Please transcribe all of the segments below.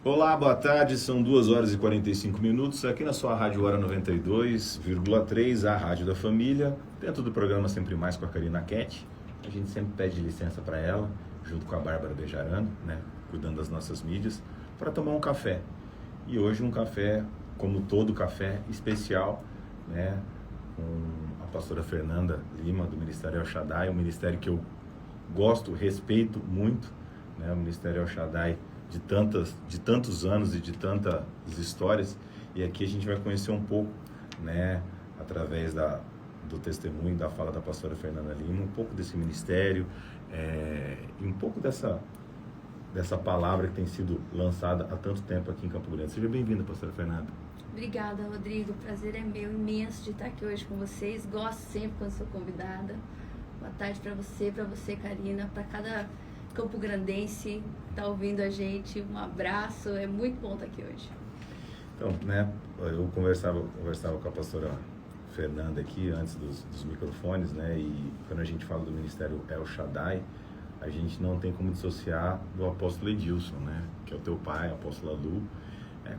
Olá, boa tarde, são 2 horas e 45 minutos, aqui na sua Rádio Hora 92,3, a Rádio da Família, dentro do programa Sempre Mais com a Karina Cat. A gente sempre pede licença para ela, junto com a Bárbara Bejarano, né, cuidando das nossas mídias, para tomar um café. E hoje um café, como todo café, especial, né, com a pastora Fernanda Lima, do Ministério El Shaddai, um ministério que eu gosto, respeito muito, né, o Ministério El Shaddai, de tantos anos e de tantas histórias, e aqui a gente vai conhecer um pouco, né, através do testemunho, da fala da pastora Fernanda Lima, um pouco desse ministério, e um pouco dessa palavra que tem sido lançada há tanto tempo aqui em Campo Grande. Seja bem-vinda, pastora Fernanda. Obrigada, Rodrigo. O prazer é meu, imenso de estar aqui hoje com vocês. Gosto sempre quando sou convidada. Boa tarde para você, Karina, para cada campograndense que está ouvindo a gente. Um abraço, é muito bom estar aqui hoje. Então, né, eu conversava com a pastora Fernanda aqui antes dos microfones, né, e quando a gente fala do Ministério El Shaddai, a gente não tem como dissociar do apóstolo Edilson, né, que é o teu pai, a apóstola Lu.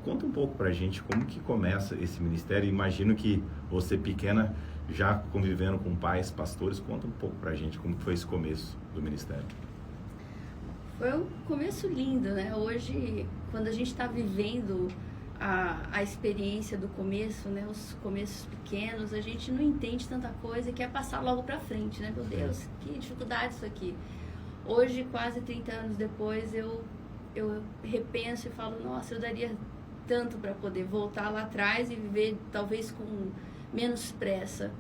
Conta um pouco pra gente como que começa esse ministério. Imagino que você pequena, já convivendo com pais, pastores, conta um pouco pra gente como foi esse começo do ministério. Foi um começo lindo, né? Hoje, quando a gente está vivendo a experiência do começo, né? Os começos pequenos, a gente não entende tanta coisa e quer passar logo pra frente, né? Meu Deus, que dificuldade isso aqui. Hoje, quase 30 anos depois, eu repenso e falo, nossa, eu daria tanto para poder voltar lá atrás e viver talvez com menos pressa,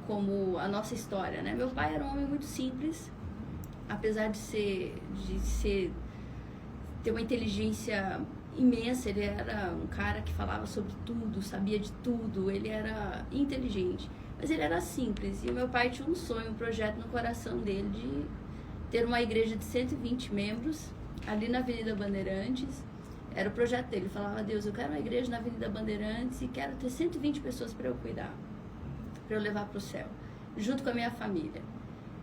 como a nossa história, né? Meu pai era um homem muito simples, apesar de ter uma inteligência imensa. Ele era um cara que falava sobre tudo, sabia de tudo, ele era inteligente, mas ele era simples. E o meu pai tinha um sonho, um projeto no coração dele de ter uma igreja de 120 membros ali na Avenida Bandeirantes. Era o projeto dele. Ele falava, Deus, eu quero uma igreja na Avenida Bandeirantes e quero ter 120 pessoas para eu cuidar, para eu levar para o céu, junto com a minha família.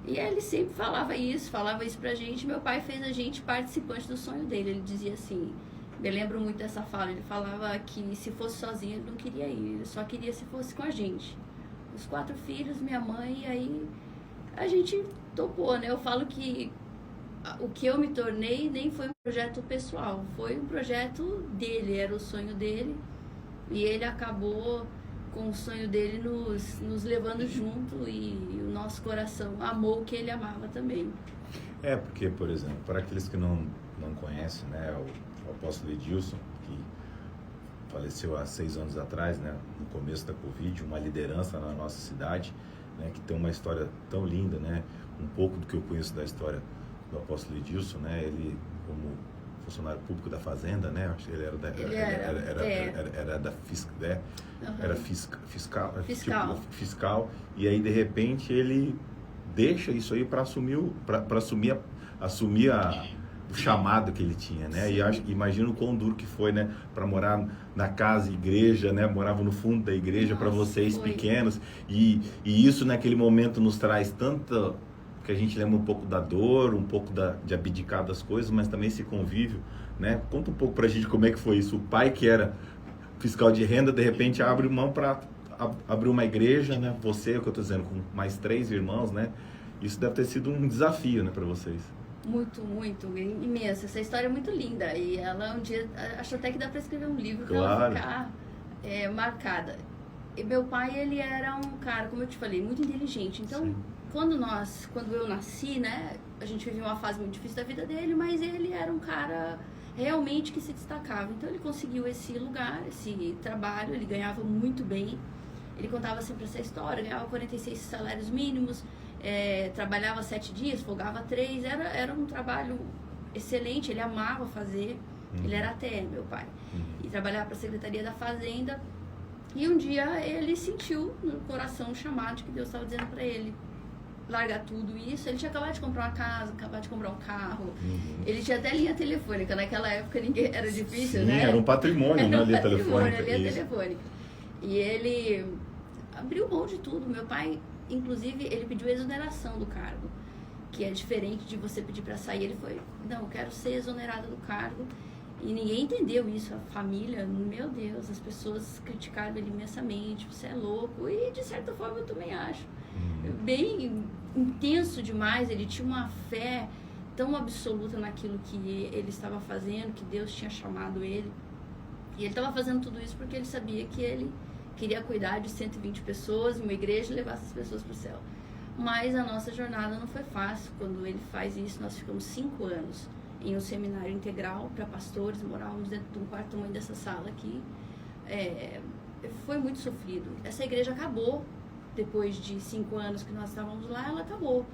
E ele sempre falava isso pra gente. Meu pai fez a gente participante do sonho dele. Ele dizia assim, me lembro muito dessa fala, ele falava que se fosse sozinho ele não queria ir, ele só queria se fosse com a gente. Os 4 filhos, minha mãe, e aí a gente topou, né? Eu falo que o que eu me tornei nem foi um projeto pessoal, foi um projeto dele, era o sonho dele, e ele acabou com o sonho dele nos levando junto, e o nosso coração amou o que ele amava também. Porque, por exemplo, para aqueles que não conhecem, né, o apóstolo Edilson, que faleceu há 6 anos atrás, né, no começo da Covid, uma liderança na nossa cidade, né, que tem uma história tão linda, né, um pouco do que eu conheço da história do apóstolo Edilson, né, ele como funcionário público da Fazenda, né, acho que ele era fiscal, e aí de repente ele deixa isso aí para assumir o chamado que ele tinha, né? Sim. E imagino o quão duro que foi, né, para morar na casa, igreja, né? Morava no fundo da igreja para vocês pequenos, e isso naquele momento nos traz tanta, que a gente lembra um pouco da dor, um pouco de abdicar das coisas, mas também esse convívio, né? Conta um pouco pra gente como é que foi isso. O pai, que era fiscal de renda, de repente abre mão para abrir uma igreja, né? Você, é o que eu tô dizendo, com mais 3 irmãos, né? Isso deve ter sido um desafio, né, para vocês. Muito, muito, imenso. Essa história é muito linda, e ela um dia, acho até que dá para escrever um livro para ela ficar marcada. E meu pai, ele era um cara, como eu te falei, muito inteligente. Então, sim, quando eu nasci, né, a gente vivia uma fase muito difícil da vida dele, mas ele era um cara realmente que se destacava. Então ele conseguiu esse lugar, esse trabalho, ele ganhava muito bem. Ele contava sempre essa história, ganhava 46 salários mínimos, trabalhava 7 dias, folgava 3, era um trabalho excelente, ele amava fazer, ele era ATE, meu pai, e trabalhava para a Secretaria da Fazenda. E um dia ele sentiu no coração o chamado de que Deus estava dizendo para ele largar tudo isso. Ele tinha acabado de comprar uma casa, acabado de comprar um carro, ele tinha até linha telefônica, naquela época era difícil, né? Era um patrimônio, né, a linha telefônica. E ele abriu mão de tudo. Meu pai, inclusive, ele pediu exoneração do cargo, que é diferente de você pedir para sair. Ele foi, não, eu quero ser exonerado do cargo. E ninguém entendeu isso, a família, meu Deus, as pessoas criticaram ele imensamente, você é louco, e de certa forma eu também acho. Bem intenso demais, ele tinha uma fé tão absoluta naquilo que ele estava fazendo, que Deus tinha chamado ele. E ele estava fazendo tudo isso porque ele sabia que ele queria cuidar de 120 pessoas em uma igreja e levar essas pessoas para o céu. Mas a nossa jornada não foi fácil. Quando ele faz isso, nós ficamos 5 anos em um seminário integral para pastores, morávamos dentro de um quarto tamanho dessa sala aqui. Foi muito sofrido. Essa igreja acabou. Depois de 5 anos que nós estávamos lá, ela acabou.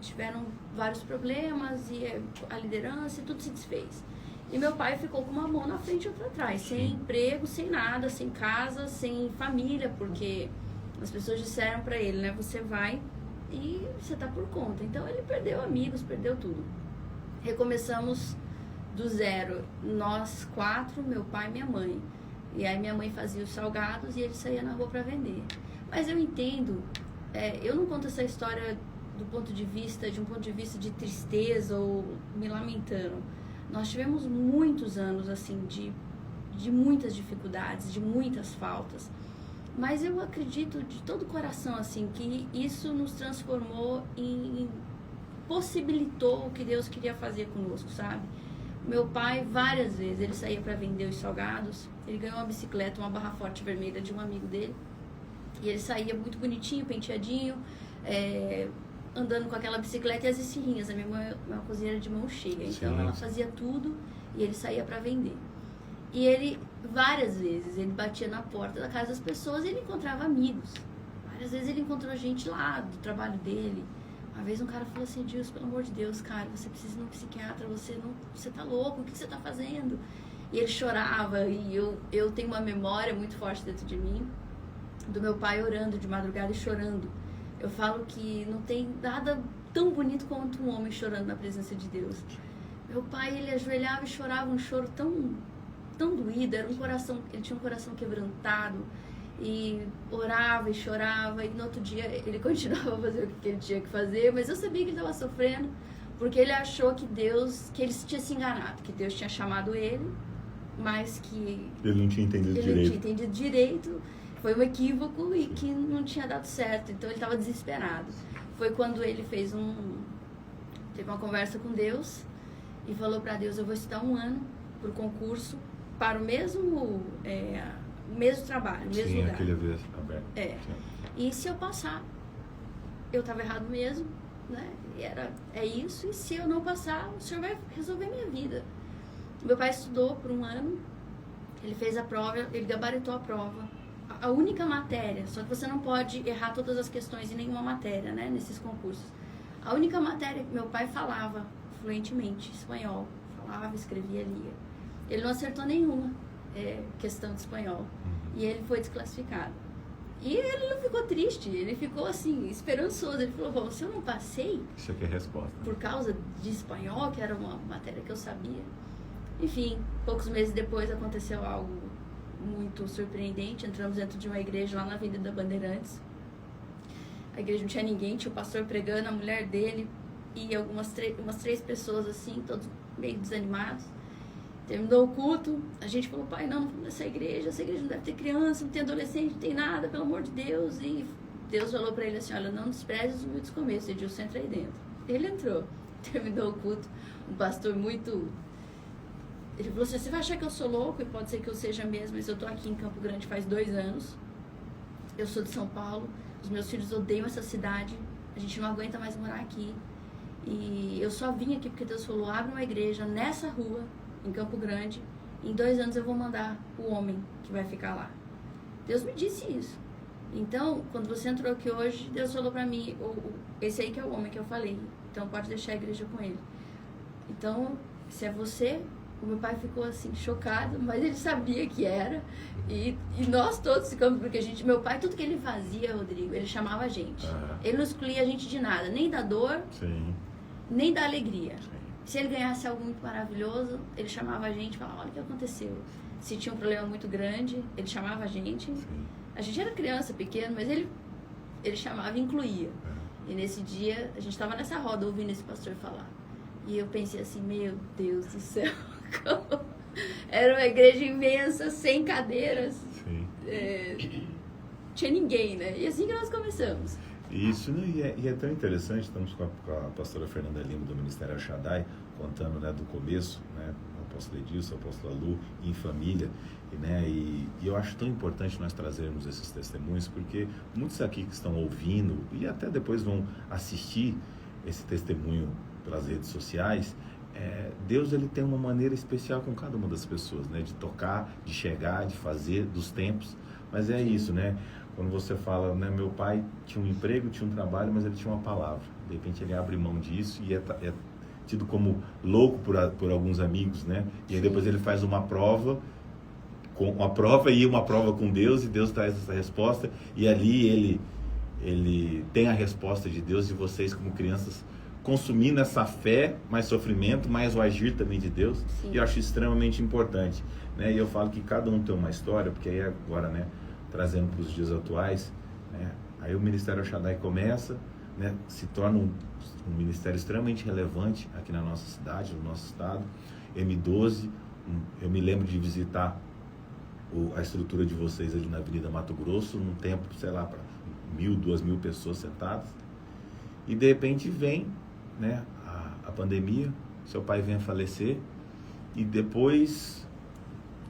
Tiveram vários problemas e a liderança e tudo se desfez. E meu pai ficou com uma mão na frente e outra atrás, sem emprego, sem nada, sem casa, sem família, porque as pessoas disseram para ele, né, você vai e você tá por conta. Então ele perdeu amigos, perdeu tudo. Recomeçamos do zero, nós 4, meu pai e minha mãe. E aí minha mãe fazia os salgados e ele saía na rua para vender. Mas eu entendo, eu não conto essa história de um ponto de vista de tristeza ou me lamentando. Nós tivemos muitos anos assim de muitas dificuldades, de muitas faltas. Mas eu acredito de todo o coração assim que isso nos transformou possibilitou o que Deus queria fazer conosco, sabe? Meu pai, várias vezes, ele saía para vender os salgados. Ele ganhou uma bicicleta, uma barra forte vermelha de um amigo dele. E ele saía muito bonitinho, penteadinho, andando com aquela bicicleta e as esfirrinhas. A minha mãe é uma cozinheira de mão cheia, então ela fazia tudo e ele saía para vender. E ele, várias vezes, ele batia na porta da casa das pessoas e ele encontrava amigos. Várias vezes ele encontrou gente lá do trabalho dele. Uma vez um cara falou assim, Deus, pelo amor de Deus, cara, você precisa ir num psiquiatra, você tá louco, o que você tá fazendo? E ele chorava, e eu tenho uma memória muito forte dentro de mim, do meu pai orando de madrugada e chorando. Eu falo que não tem nada tão bonito quanto um homem chorando na presença de Deus. Meu pai, ele ajoelhava e chorava um choro tão doído, ele tinha um coração quebrantado, e orava e chorava, e no outro dia ele continuava a fazer o que ele tinha que fazer, mas eu sabia que ele estava sofrendo, porque ele achou que ele tinha se enganado, que Deus tinha chamado ele, mas que ele não tinha entendido direito, foi um equívoco e que não tinha dado certo, então ele estava desesperado. Foi quando ele teve uma conversa com Deus e falou para Deus, eu vou estudar 1 ano para o concurso, para o mesmo trabalho, o mesmo lugar. Aquele vez aberto. E se eu passar, eu estava errado mesmo, né? É isso, e se eu não passar, o Senhor vai resolver minha vida. Meu pai estudou por 1 ano, ele fez a prova, ele gabaritou a prova. A única matéria, só que você não pode errar todas as questões em nenhuma matéria, né, nesses concursos. A única matéria que meu pai falava fluentemente espanhol, falava, escrevia, lia. Ele não acertou nenhuma questão de espanhol e ele foi desclassificado. E ele não ficou triste, ele ficou assim, esperançoso. Ele falou, bom, se eu não passei... Isso aqui é a resposta. Por causa de espanhol, que era uma matéria que eu sabia. Enfim, poucos meses depois aconteceu algo muito surpreendente. Entramos dentro de uma igreja lá na Avenida Bandeirantes. A igreja não tinha ninguém, tinha o pastor pregando, a mulher dele e umas 3 pessoas assim, todos meio desanimados. Terminou o culto, a gente falou, pai, não vamos nessa igreja, essa igreja não deve ter criança, não tem adolescente, não tem nada, pelo amor de Deus. E Deus falou para ele assim, olha, não despreze os humildes começos, Edilson, entra aí dentro. Ele entrou, terminou o culto, um pastor muito... Ele falou assim, você vai achar que eu sou louco, e pode ser que eu seja mesmo, mas eu tô aqui em Campo Grande faz 2 anos, eu sou de São Paulo, os meus filhos odeiam essa cidade, a gente não aguenta mais morar aqui, e eu só vim aqui porque Deus falou, abre uma igreja nessa rua, em Campo Grande, em 2 anos eu vou mandar o homem que vai ficar lá. Deus me disse isso. Então, quando você entrou aqui hoje, Deus falou pra mim, esse aí que é o homem que eu falei, então pode deixar a igreja com ele. Então, se é você, o meu pai ficou assim, chocado, mas ele sabia que era, e nós todos ficamos, porque meu pai, tudo que ele fazia, Rodrigo, ele chamava a gente. Ele não excluía a gente de nada, nem da dor, nem da alegria. Se ele ganhasse algo muito maravilhoso, ele chamava a gente e falava, olha o que aconteceu. Se tinha um problema muito grande, ele chamava a gente. A gente era criança, pequeno, mas ele chamava e incluía. E nesse dia, a gente estava nessa roda ouvindo esse pastor falar. E eu pensei assim, meu Deus do céu, Era uma igreja imensa, sem cadeiras. Sim. Tinha ninguém, né? E assim que nós começamos. Isso, né? E é tão interessante, estamos com a pastora Fernanda Lima do Ministério El Shaddai, contando, né, do começo, né, o apóstolo Edilson, a apóstola Lu, em família, né, e eu acho tão importante nós trazermos esses testemunhos, porque muitos aqui que estão ouvindo e até depois vão assistir esse testemunho pelas redes sociais, Deus, ele tem uma maneira especial com cada uma das pessoas, né, de tocar, de chegar, de fazer, dos tempos, mas é isso, né? Quando você fala, né, meu pai tinha um emprego, tinha um trabalho, mas ele tinha uma palavra. De repente ele abre mão disso e é tido como louco por alguns amigos, né? E aí depois ele faz uma prova, uma prova com Deus, e Deus traz essa resposta, e ali ele tem a resposta de Deus, e vocês como crianças consumindo essa fé, mais sofrimento, mais o agir também de Deus. Sim. E eu acho extremamente importante, né? E eu falo que cada um tem uma história, porque aí agora, né, trazendo para os dias atuais, né, aí o Ministério El Shaddai começa, né, se torna um ministério extremamente relevante aqui na nossa cidade, no nosso estado. M12, eu me lembro de visitar a estrutura de vocês ali na Avenida Mato Grosso, num tempo, sei lá, para 1.000, 2.000 pessoas sentadas, e de repente vem, né, a pandemia, seu pai vem a falecer, e depois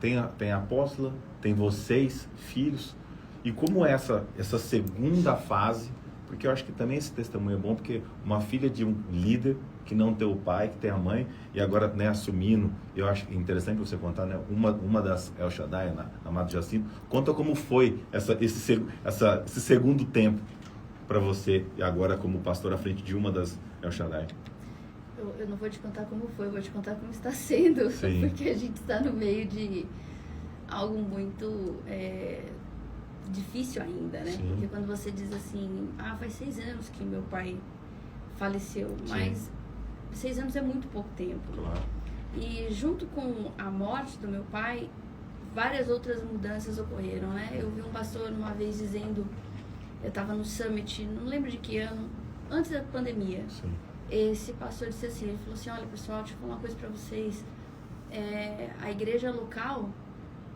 tem a apóstola, tem vocês, filhos, e como essa segunda fase, porque eu acho que também esse testemunho é bom, porque uma filha de um líder que não tem o pai, que tem a mãe, e agora, né, assumindo, eu acho interessante você contar, né, uma das El Shaddai, na Amado Jacinto, conta como foi esse segundo tempo para você, e agora como pastor à frente de uma das El Shaddai. Eu não vou te contar como foi, eu vou te contar como está sendo. Sim. Porque a gente está no meio de algo muito difícil ainda, né? Sim. Porque quando você diz assim, faz 6 anos que meu pai faleceu, mas sim, 6 anos é muito pouco tempo. Claro. E junto com a morte do meu pai, várias outras mudanças ocorreram, né? Eu vi um pastor uma vez dizendo, eu estava no Summit, não lembro de que ano, antes da pandemia. Sim. Esse pastor disse assim, ele falou assim, olha pessoal, deixa eu falar uma coisa para vocês, a igreja local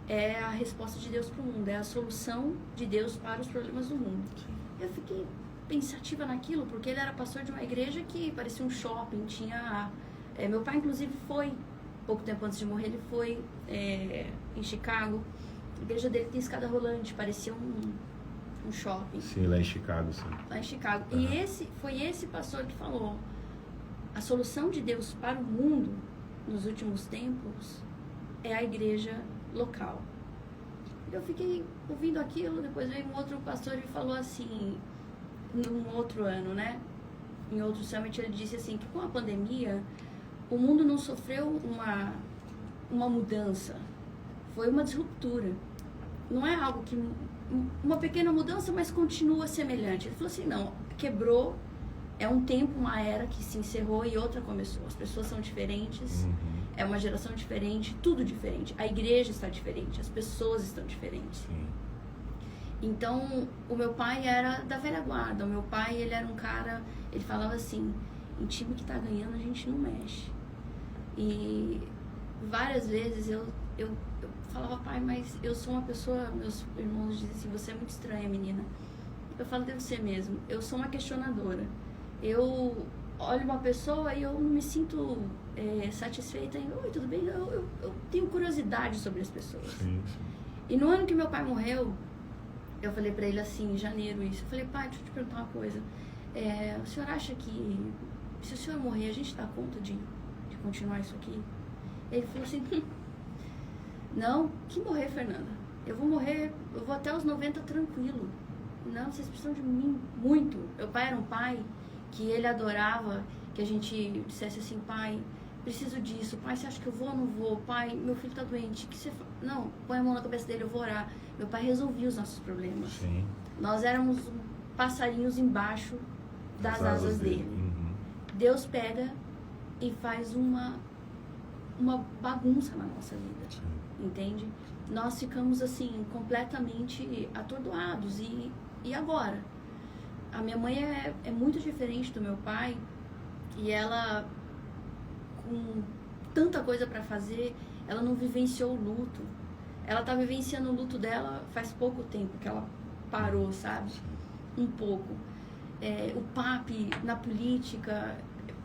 é a resposta de Deus para o mundo, é a solução de Deus para os problemas do mundo. Sim. Eu fiquei pensativa naquilo, porque ele era pastor de uma igreja que parecia um shopping, tinha... meu pai inclusive foi, pouco tempo antes de morrer, ele foi em Chicago, a igreja dele tem escada rolante, parecia um shopping. Sim, lá em Chicago, sim. Lá em Chicago. Uhum. E foi esse pastor que falou, a solução de Deus para o mundo, nos últimos tempos, é a igreja local. Eu fiquei ouvindo aquilo, depois veio um outro pastor e falou assim, num outro ano, né? Em outro summit, ele disse assim, que com a pandemia, o mundo não sofreu uma mudança, foi uma disruptura. Não é algo que... uma pequena mudança, mas continua semelhante. Ele falou assim, não, quebrou, é um tempo, uma era que se encerrou e outra começou. As pessoas são diferentes, é uma geração diferente, tudo diferente. A igreja está diferente, as pessoas estão diferentes. Sim. Então, o meu pai era da velha guarda. O meu pai, ele era um cara, ele falava assim, em time que tá ganhando a gente não mexe. E várias vezes eu falava, pai, mas eu sou uma pessoa, meus irmãos dizem assim, você é muito estranha, menina. Eu falo, deve ser mesmo. Eu sou uma questionadora. Eu olho uma pessoa e eu não me sinto satisfeita. Oi, tudo bem? Eu tenho curiosidade sobre as pessoas. Sim, sim. E no ano que meu pai morreu, eu falei pra ele assim, em janeiro isso. Eu falei, pai, deixa eu te perguntar uma coisa. O senhor acha que se o senhor morrer, a gente dá conta de continuar isso aqui? Ele falou assim, não, que morrer, Fernanda? Eu vou morrer, eu vou até os 90 tranquilo. Não, vocês precisam de mim muito. Meu pai era um pai que ele adorava que a gente dissesse assim, pai, preciso disso. Pai, você acha que eu vou ou não vou? Pai, meu filho tá doente. Que você não, põe a mão na cabeça dele, eu vou orar. Meu pai resolvia os nossos problemas. Sim. Nós éramos passarinhos embaixo das asas dele. Uhum. Deus pega e faz uma bagunça na nossa vida. Sim. Entende? Nós ficamos assim, completamente atordoados. E agora? A minha mãe é muito diferente do meu pai. E ela, com tanta coisa para fazer, ela não vivenciou o luto. Ela está vivenciando o luto dela faz pouco tempo que ela parou, sabe? Um pouco. O papi na política,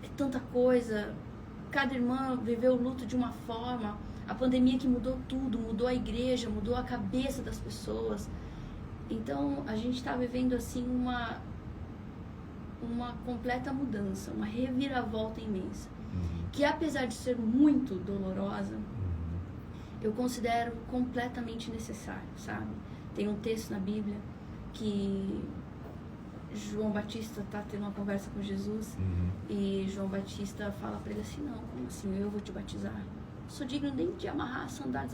é tanta coisa. Cada irmã viveu o luto de uma forma. A pandemia que mudou tudo, mudou a igreja, mudou a cabeça das pessoas. Então, a gente está vivendo assim uma completa mudança, uma reviravolta imensa. Que apesar de ser muito dolorosa, eu considero completamente necessário, sabe? Tem um texto na Bíblia que João Batista está tendo uma conversa com Jesus e João Batista fala para ele assim, não, como assim, eu vou te batizar? Não sou digno nem de amarrar as sandálias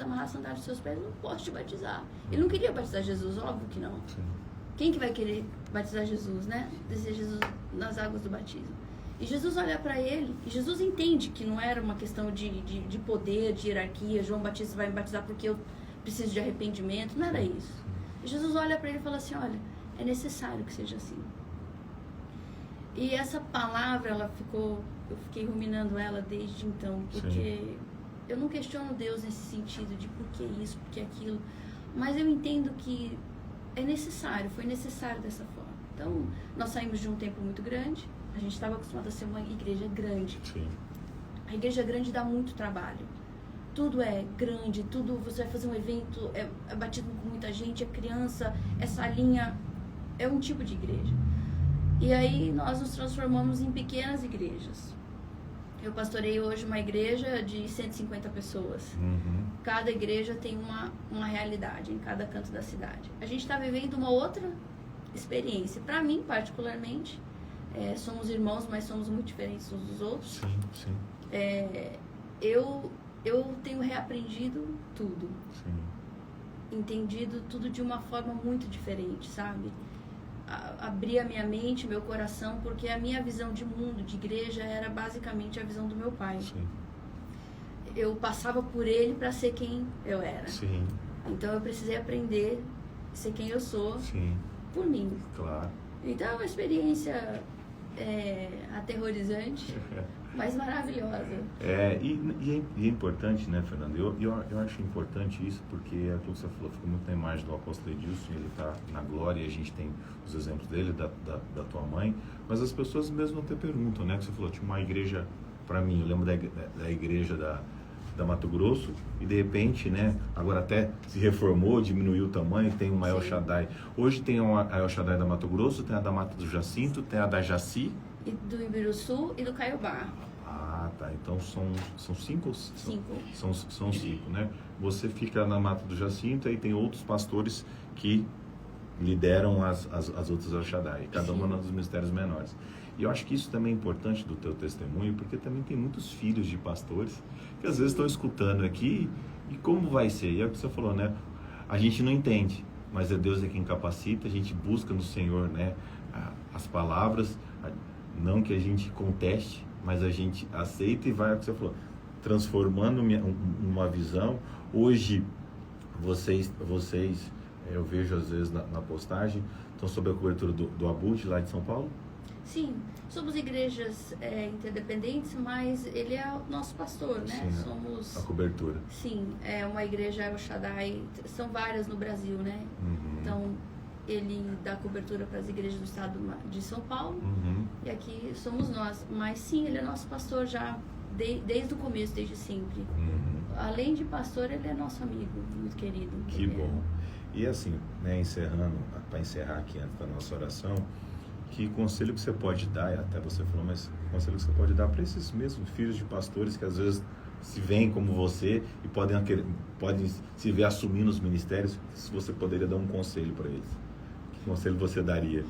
dos seus pés, não posso te batizar. Ele não queria batizar Jesus, óbvio que não. Sim. Quem que vai querer batizar Jesus, né? Descer Jesus nas águas do batismo. E Jesus olha para ele, e Jesus entende que não era uma questão de poder, de hierarquia, João Batista vai me batizar porque eu preciso de arrependimento, não era isso. E Jesus olha para ele e fala assim, olha, é necessário que seja assim. E essa palavra, eu fiquei ruminando ela desde então, porque eu não questiono Deus nesse sentido de por que isso, por que aquilo, mas eu entendo que é necessário, foi necessário dessa forma. Então, nós saímos de um tempo muito grande, a gente estava acostumado a ser uma igreja grande. Sim. A igreja grande dá muito trabalho. Tudo é grande, tudo, você vai fazer um evento, é batido com muita gente, é criança, é salinha, é um tipo de igreja. E aí nós nos transformamos em pequenas igrejas. Eu pastorei hoje uma igreja de 150 pessoas. Cada igreja tem uma realidade em cada canto da cidade. A gente está vivendo uma outra experiência. Para mim, particularmente, somos irmãos, mas somos muito diferentes uns dos outros. Sim. Eu tenho reaprendido tudo. Sim. Entendido tudo de uma forma muito diferente, sabe? Abri a minha mente, meu coração, porque a minha visão de mundo, de igreja, era basicamente a visão do meu pai. Sim. Eu passava por ele para ser quem eu era. Sim. Então eu precisei aprender a ser quem eu sou. Sim. Por mim. Claro. Então é uma experiência aterrorizante, mas maravilhosa. E é importante, né, Fernanda? Eu acho importante isso porque é aquilo que você falou, ficou muito na imagem do apóstolo Edilson, ele está na glória e a gente tem os exemplos dele, da tua mãe, mas as pessoas mesmo até perguntam, né, que você falou, tinha uma igreja, para mim, eu lembro da igreja da Mato Grosso e de repente, né, agora até se reformou, diminuiu o tamanho, tem uma El Shaddai. Hoje tem a El Shaddai da Mato Grosso, tem a da Mata do Jacinto, tem a da Jaci. E do Ibiruçu e do Caiobá. Ah, tá. Então são 5? 5. São 5, né? Você fica na Mata do Jacinto e tem outros pastores que lideram as outras El Shaddai, cada uma dos ministérios menores. E eu acho que isso também é importante do teu testemunho, porque também tem muitos filhos de pastores que às vezes estão escutando aqui e como vai ser? E é o que você falou, né? A gente não entende, mas é Deus quem capacita, a gente busca no Senhor, né, as palavras, não que a gente conteste, mas a gente aceita e vai, é o que você falou, transformando uma visão. Hoje, vocês eu vejo às vezes na postagem, estão sob a cobertura do Abud, lá de São Paulo? Sim, somos igrejas interdependentes, mas ele é o nosso pastor, né? Sim, somos a cobertura. Sim, é uma igreja El Shaddai, são várias no Brasil, né? Então, ele dá cobertura para as igrejas do estado de São Paulo e aqui somos nós. Mas sim, ele é nosso pastor já desde o começo, desde sempre. Além de pastor, ele é nosso amigo, muito querido. Que bom. E assim, né, para encerrar aqui antes da nossa oração, que conselho que você pode dar, até você falou, mas conselho que você pode dar para esses mesmos filhos de pastores que às vezes se veem como você e podem se ver assumindo os ministérios, se você poderia dar um conselho para eles. Que conselho você daria?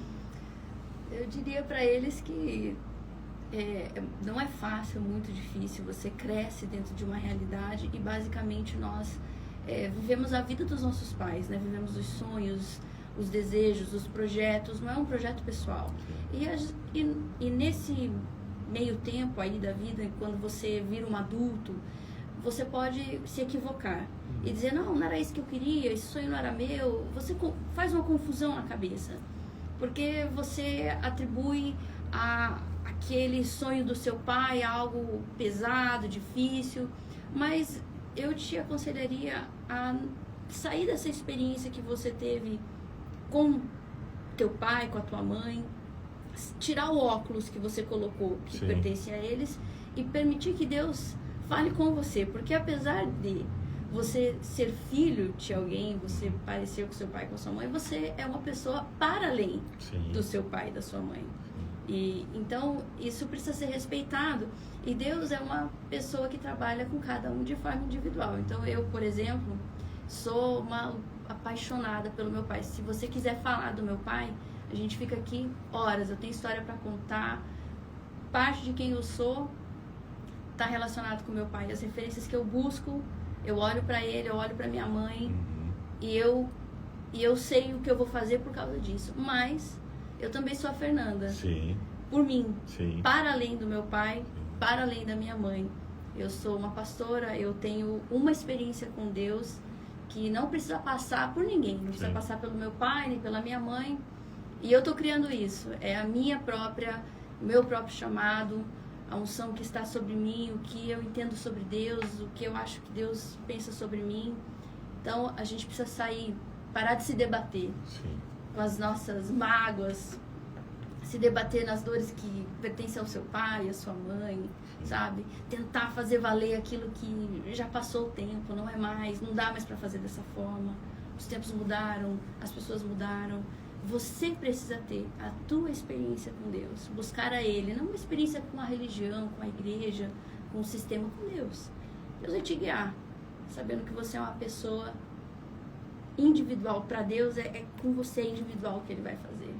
Eu diria para eles que não é fácil, é muito difícil, você cresce dentro de uma realidade e basicamente nós vivemos a vida dos nossos pais, né? Vivemos os sonhos, os desejos, os projetos, não é um projeto pessoal. E nesse meio tempo aí da vida, quando você vira um adulto, você pode se equivocar e dizer, não era isso que eu queria, esse sonho não era meu. Você faz uma confusão na cabeça, porque você atribui aquele sonho do seu pai a algo pesado, difícil, mas eu te aconselharia a sair dessa experiência que você teve com teu pai, com a tua mãe, tirar o óculos que você colocou, que Sim. pertence a eles, e permitir que Deus fale com você, porque apesar de você ser filho de alguém, você parecer com seu pai, com a sua mãe, você é uma pessoa para além Sim. do seu pai e da sua mãe. E então isso precisa ser respeitado, e Deus é uma pessoa que trabalha com cada um de forma individual. Então eu, por exemplo, sou uma apaixonada pelo meu pai. Se você quiser falar do meu pai, a gente fica aqui horas, eu tenho história para contar. Parte de quem eu sou está relacionado com meu pai. As referências que eu busco, eu olho para ele, eu olho para minha mãe, e eu sei o que eu vou fazer por causa disso. Mas eu também sou a Fernanda. Sim. Por mim. Sim. Para além do meu pai, para além da minha mãe. Eu sou uma pastora, eu tenho uma experiência com Deus que não precisa passar por ninguém. Não precisa passar pelo meu pai, nem pela minha mãe. E eu estou criando isso. É a minha própria, o meu próprio chamado, a unção que está sobre mim, o que eu entendo sobre Deus, o que eu acho que Deus pensa sobre mim. Então, a gente precisa sair, parar de se debater. Sim. Com as nossas mágoas, se debater nas dores que pertencem ao seu pai, à sua mãe, sabe? Tentar fazer valer aquilo que já passou o tempo, não é mais, não dá mais para fazer dessa forma. Os tempos mudaram, as pessoas mudaram. Você precisa ter a tua experiência com Deus, buscar a Ele, não uma experiência com a religião, com a igreja, com o sistema, com Deus. Deus vai te guiar, sabendo que você é uma pessoa individual. Para Deus é com você individual que Ele vai fazer.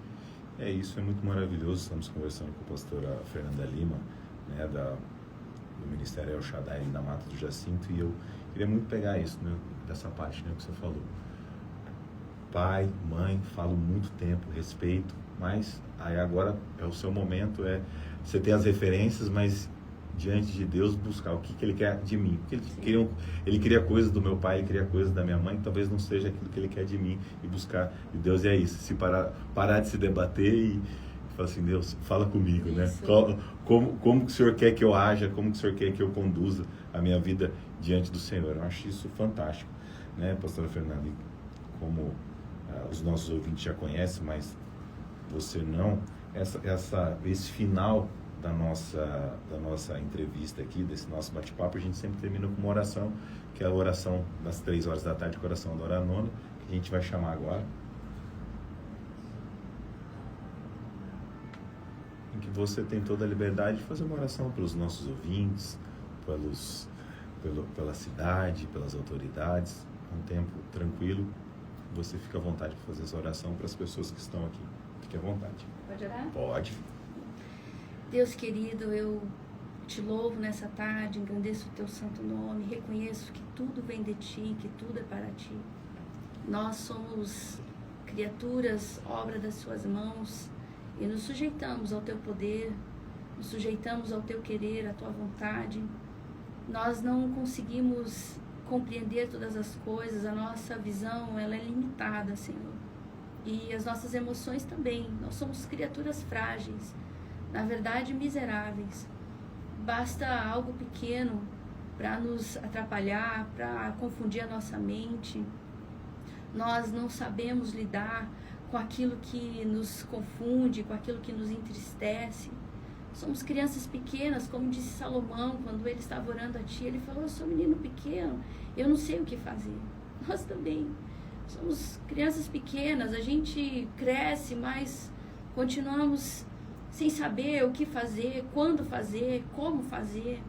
Isso é muito maravilhoso. Estamos conversando com a pastora Fernanda Lima, né, do Ministério El Shaddai da Mata do Jacinto, e eu queria muito pegar isso, né, dessa parte, né, que você falou. Pai, mãe, falo muito tempo, respeito, mas aí agora é o seu momento, você tem as referências, mas diante de Deus buscar o que Ele quer de mim. Porque ele queria coisas do meu pai, Ele queria coisas da minha mãe, talvez não seja aquilo que Ele quer de mim, e buscar. E Deus é isso, se parar de se debater e falar assim, Deus, fala comigo, né? Como que o Senhor quer que eu haja, como que o Senhor quer que eu conduza a minha vida diante do Senhor. Eu acho isso fantástico, né, pastora Fernanda? Como os nossos ouvintes já conhecem, mas você não, esse final da nossa entrevista aqui, desse nosso bate-papo, a gente sempre termina com uma oração, que é a oração das 3 horas da tarde, coração da hora nona, que a gente vai chamar agora, em que você tem toda a liberdade de fazer uma oração pelos nossos ouvintes, pela cidade, pelas autoridades, um tempo tranquilo. Você fica à vontade para fazer essa oração para as pessoas que estão aqui. Fique à vontade. Pode orar? Pode. Deus querido, eu te louvo nessa tarde, engrandeço o teu santo nome, reconheço que tudo vem de ti, que tudo é para ti. Nós somos criaturas, obra das suas mãos, e nos sujeitamos ao teu poder, nos sujeitamos ao teu querer, à tua vontade. Nós não conseguimos compreender todas as coisas, a nossa visão ela é limitada, Senhor. E as nossas emoções também. Nós somos criaturas frágeis, na verdade miseráveis. Basta algo pequeno para nos atrapalhar, para confundir a nossa mente. Nós não sabemos lidar com aquilo que nos confunde, com aquilo que nos entristece. Somos crianças pequenas, como disse Salomão, quando ele estava orando a ti, ele falou, eu sou menino pequeno, eu não sei o que fazer. Nós também somos crianças pequenas, a gente cresce, mas continuamos sem saber o que fazer, quando fazer, como fazer.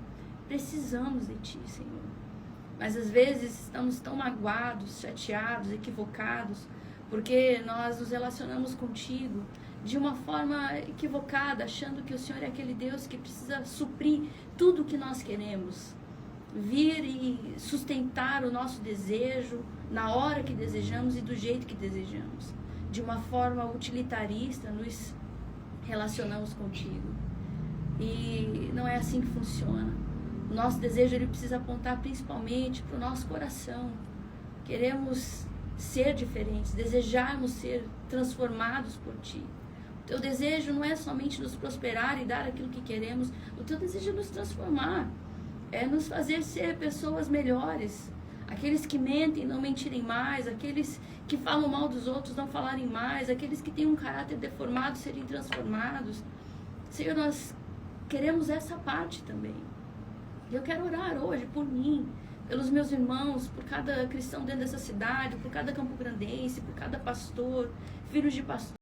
Precisamos de ti, Senhor. Mas às vezes estamos tão magoados, chateados, equivocados, porque nós nos relacionamos contigo de uma forma equivocada, achando que o Senhor é aquele Deus que precisa suprir tudo o que nós queremos. Vir e sustentar o nosso desejo na hora que desejamos e do jeito que desejamos. De uma forma utilitarista, nos relacionamos contigo. E não é assim que funciona. O nosso desejo ele precisa apontar principalmente para o nosso coração. Queremos ser diferentes, desejamos ser transformados por ti. O teu desejo não é somente nos prosperar e dar aquilo que queremos, o teu desejo é nos transformar, é nos fazer ser pessoas melhores. Aqueles que mentem, não mentirem mais. Aqueles que falam mal dos outros, não falarem mais. Aqueles que têm um caráter deformado, serem transformados. Senhor, nós queremos essa parte também. Eu quero orar hoje por mim, pelos meus irmãos, por cada cristão dentro dessa cidade, por cada campograndense, por cada pastor, filhos de pastor.